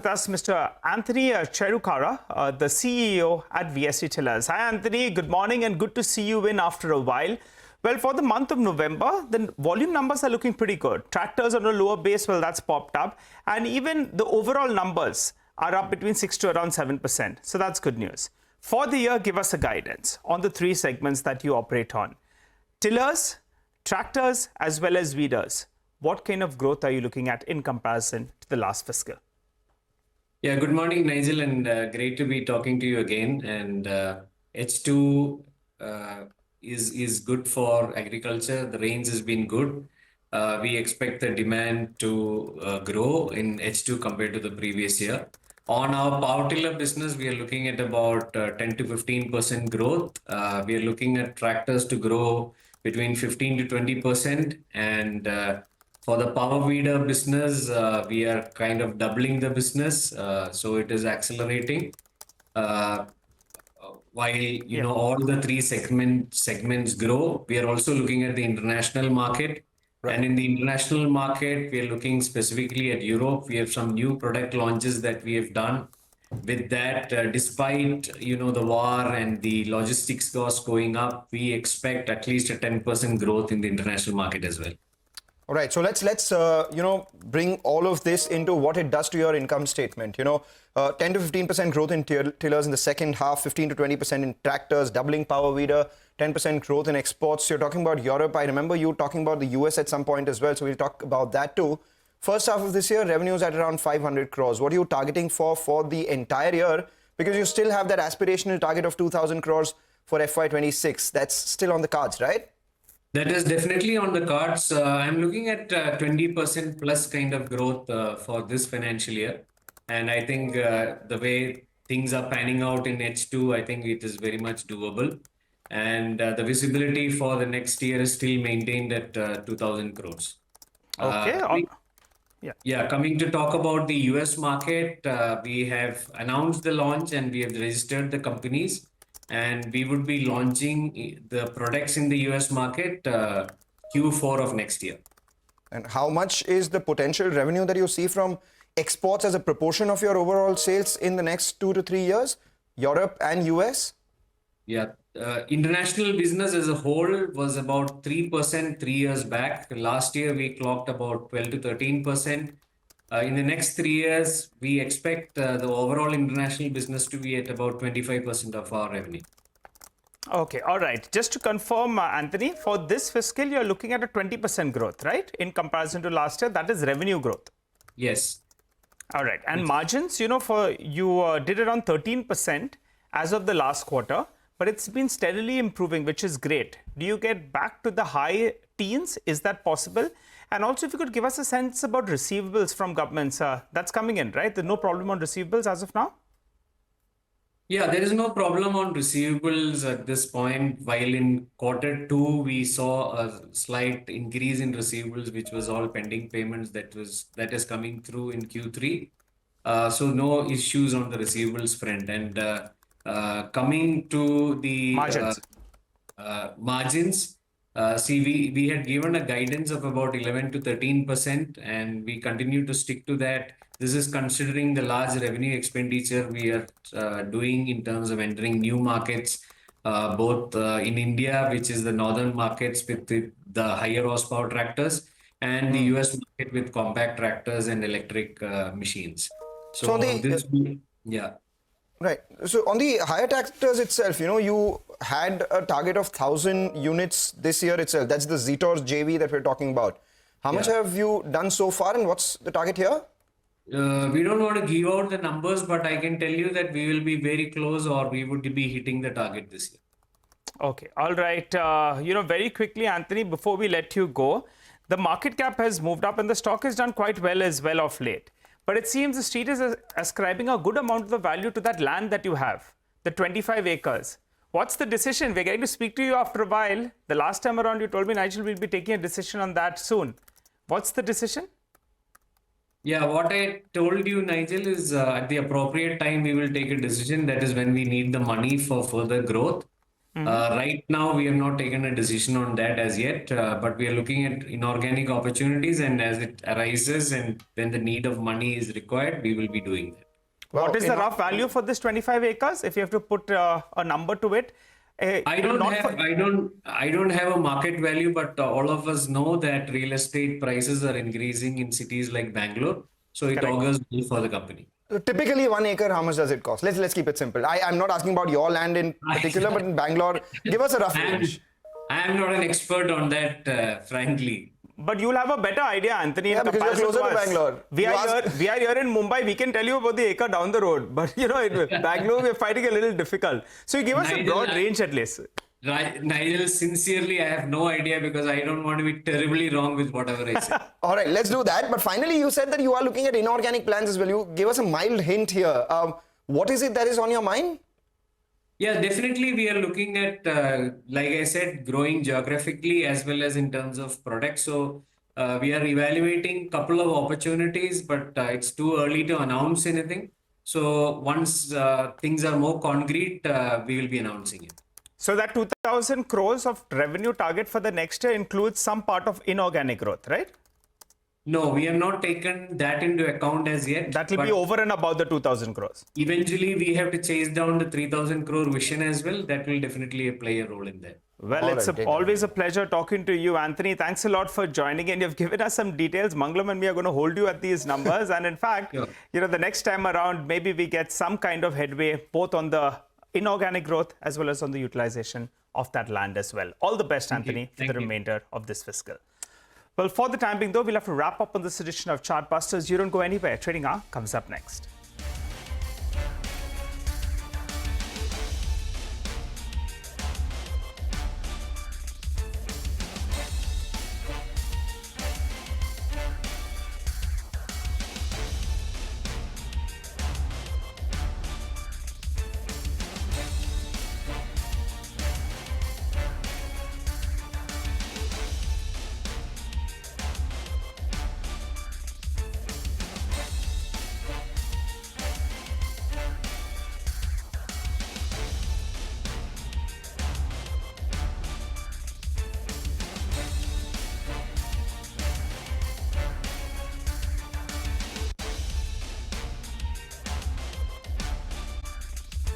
with us Mr. Antony Cherukara, the CEO at VST Tillers. Hi, Antony. Good morning and good to see you in after a while. Well, for the month of November, the volume numbers are looking pretty good. Tractors on a lower base, well, that's popped up. And even the overall numbers are up between 6 to around 7%. So that's good news. For the year, give us a guidance on the three segments that you operate on. Tillers, tractors, as well as weeders. What kind of growth are you looking at in comparison to the last fiscal? Yeah, good morning, Nigel, and great to be talking to you again. And H2 is good for agriculture. The rains has been good. We expect the demand to grow in H2 compared to the previous year. On our power tiller business, we are looking at about 10 to 15% growth. We are looking at tractors to grow between 15 to 20%. And for the power weeder business, we are kind of doubling the business. So it is accelerating. While all the three segments grow, we are also looking at the international market. Right. And in the international market, we are looking specifically at Europe. We have some new product launches that we have done. With that, despite the war and the logistics costs going up, we expect at least a 10% growth in the international market as well. All right, so let's bring all of this into what it does to your income statement. 10 to 15% growth in tillers in the second half, 15 to 20% in tractors, doubling power weeder, 10% growth in exports. You're talking about Europe. I remember you talking about the US at some point as well, so we'll talk about that too. First half of this year, revenues at around 500 crores. What are you targeting for the entire year? Because you still have that aspirational target of 2,000 crores for FY26. That's still on the cards, right? That is definitely on the cards. I'm looking at 20% plus kind of growth for this financial year. And I think the way things are panning out in H2, I think it is very much doable. And the visibility for the next year is still maintained at 2,000 crores. Okay. Coming to talk about the US market, we have announced the launch and we have registered the companies. And we would be launching the products in the US market Q4 of next year. And how much is the potential revenue that you see from exports as a proportion of your overall sales in the next 2 to 3 years, Europe and US? Yeah, international business as a whole was about 3% 3 years back. Last year, we clocked about 12 to 13%. In the next 3 years, we expect the overall international business to be at about 25% of our revenue. Okay, all right. Just to confirm, Antony, for this fiscal, you're looking at a 20% growth, right? In comparison to last year, that is revenue growth. Yes. All right. And margins, you did around 13% as of the last quarter, but it's been steadily improving, which is great. Do you get back to the high teens? Is that possible? And also, if you could give us a sense about receivables from governments, that's coming in, right? There's no problem on receivables as of now? Yeah, there is no problem on receivables at this point. While in Q2, we saw a slight increase in receivables, which was all pending payments that is coming through in Q3. So no issues on the receivables front. And coming to the margins. We had given a guidance of about 11 to 13%, and we continue to stick to that. This is considering the large revenue expenditure we are doing in terms of entering new markets, both in India, which is the northern markets with the higher horsepower tractors, and the US market with compact tractors and electric machines. Right. So on the higher tractors itself, you had a target of 1,000 units this year itself. That's the Zetors JV that we're talking about. How much have you done so far, and what's the target here? We don't want to give out the numbers, but I can tell you that we will be very close, or we would be hitting the target this year. Okay. All right. Very quickly, Antony, before we let you go, the market cap has moved up and the stock has done quite well as well of late. But it seems the street is ascribing a good amount of the value to that land that you have, the 25 acres. What's the decision? We're going to speak to you after a while. The last time around, you told me, Nigel, we'll be taking a decision on that soon. What's the decision? Yeah, what I told you, Nigel, is at the appropriate time, we will take a decision. That is when we need the money for further growth. Right now, we have not taken a decision on that as yet, but we are looking at inorganic opportunities, and as it arises and when the need of money is required, we will be doing that. Well, What is the rough value for this 25 acres, if you have to put a number to it? I don't have a market value, but all of us know that real estate prices are increasing in cities like Bangalore, so it augurs well for the company. Typically, 1 acre, how much does it cost? Let's keep it simple. I'm not asking about your land in particular, but in Bangalore, give us a rough range. I am not an expert on that, frankly. But you'll have a better idea, Anthony. Yeah, because you're closer to Bangalore. We are here in Mumbai. We can tell you about the acre down the road. But, in Bangalore, we're finding a little difficult. So you give us a broad range at least. Right, Nigel, sincerely, I have no idea because I don't want to be terribly wrong with whatever I say. All right, let's do that. But finally, you said that you are looking at inorganic plans as well. You gave us a mild hint here. What is it that is on your mind? Yeah, definitely we are looking at, like I said, growing geographically as well as in terms of products. So we are evaluating a couple of opportunities, but it's too early to announce anything. So once things are more concrete, we will be announcing it. So that 2,000 crores of revenue target for the next year includes some part of inorganic growth, right? No, we have not taken that into account as yet. That will be over and above the 2,000 crores. Eventually, we have to chase down the 3,000 crore vision as well. That will definitely play a role in that. Well, it's always a pleasure talking to you, Anthony. Thanks a lot for joining in. You've given us some details. Mangalam and me are going to hold you at these numbers. And in fact, the next time around, maybe we get some kind of headway both on the inorganic growth as well as on the utilization of that land as well. All the best, Anthony, for the remainder of this fiscal. Well, for the time being, though, we'll have to wrap up on this edition of Chartbusters. You don't go anywhere. Trading Hour comes up next.